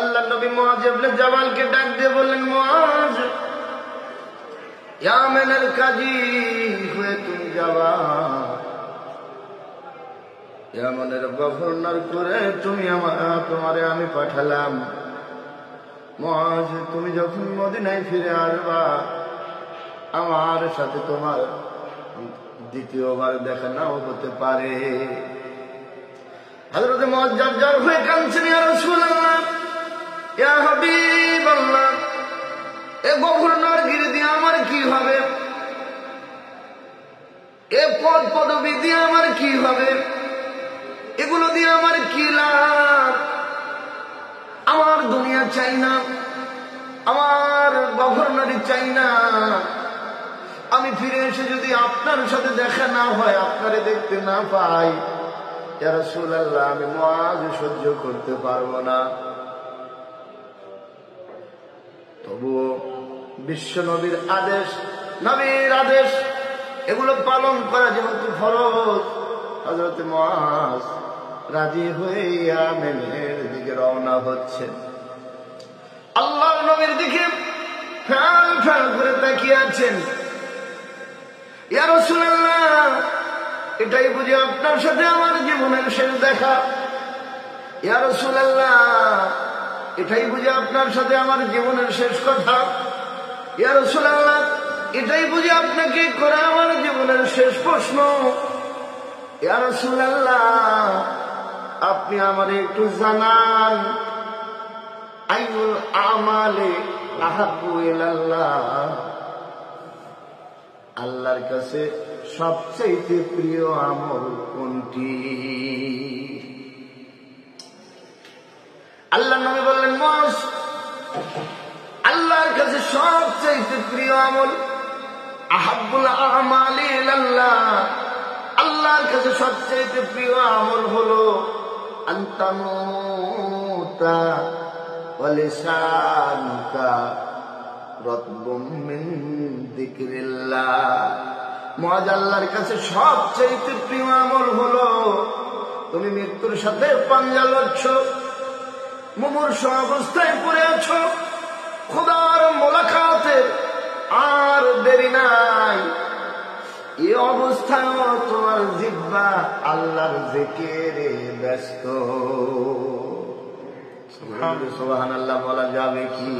আল্লাহ নবী মুআজ ইবনে জাবালকে ডাক দিয়ে বললেন, মুআজ, ইয়ামেনের কাজী হয়ে তুমি যাবা, ইয়ামেনের গভর্নর করে তোমারে আমি পাঠালাম। মুআজ, তুমি যখন মদিনায় ফিরে আসবা, আমার সাথে তোমার দ্বিতীয়বার দেখা নাও হতে পারে। হযরত মুআজ জারজার হয়ে কাঁদছেন, ইয়া রাসূলুল্লাহ, ইয়া হাবিবাল্লাহ, এ গভর্নর গিরি দিয়ে আমার কি হবে? এ পদ পদবি দিয়ে আমার কি হবে? এগুলো দিয়ে আমার কি লাভ? আমার দুনিয়া চাই না, আমার গভর্নরই চাই না। আমি ফিরে এসে যদি আপনার সাথে দেখা না হয়, আপনারে দেখতে না পাই, ইয়া রাসূলুল্লাহ, আমি মুআজ সহ্য করতে পারবো না। তবুও বিশ্ব নবীর আদেশ, নবীর আদেশ, এগুলো পালন করা যেহেতু ফরজ, হযরত মুআজ রাজি হয়ে ইয়ামেনের দিকে রওনা হচ্ছেন। আল্লাহর নবীর দিকে ফ্যাল ফ্যাল করে তাকিয়ে আছেন। ইয়া রাসূলুল্লাহ, এটাই বুঝি আপনার সাথে আমার জীবনের শেষ দেখা? ইয়া রাসূলুল্লাহ, এটাই বুঝি আপনার সাথে আমার জীবনের শেষ কথা? ইয়া রাসূলুল্লাহ, এটাই বুঝি আপনাকে করা আমার জীবনের শেষ প্রশ্ন? ইয়া রাসূলুল্লাহ, আপনি আমারে একটু জানান, আইয়ুল আমালে আহাব্বু ইলাল্লাহ, আল্লাহর কাছে সবচেয়ে প্রিয় আমল কোনটি? আল্লাহ নবী বললেন, মুআজ, আল্লাহর কাছে সবচেয়ে প্রিয় আমল, আহাব্বুল আমালি ইলাল্লাহ, আল্লাহর কাছে সবচেয়ে প্রিয় আমল হলো আনতামুতা ওয়া লিসানুকা রাতবুম মিন যিকরিল্লাহ। মুআজ, আল্লাহর কাছে সবচেয়ে প্রিয় আমল হলো তুমি মৃত্যুর সাথে পাঞ্জা লড়ছ, মুমূর্ষ অবস্থায় পড়ে আছো, খোদার মোলাকাতের আর দেরি নাই। এই অবস্থায় তোমার জিহ্বা আল্লাহর জিকিরে ব্যস্ত। সুবহানাল্লাহ বলা যাবে কি?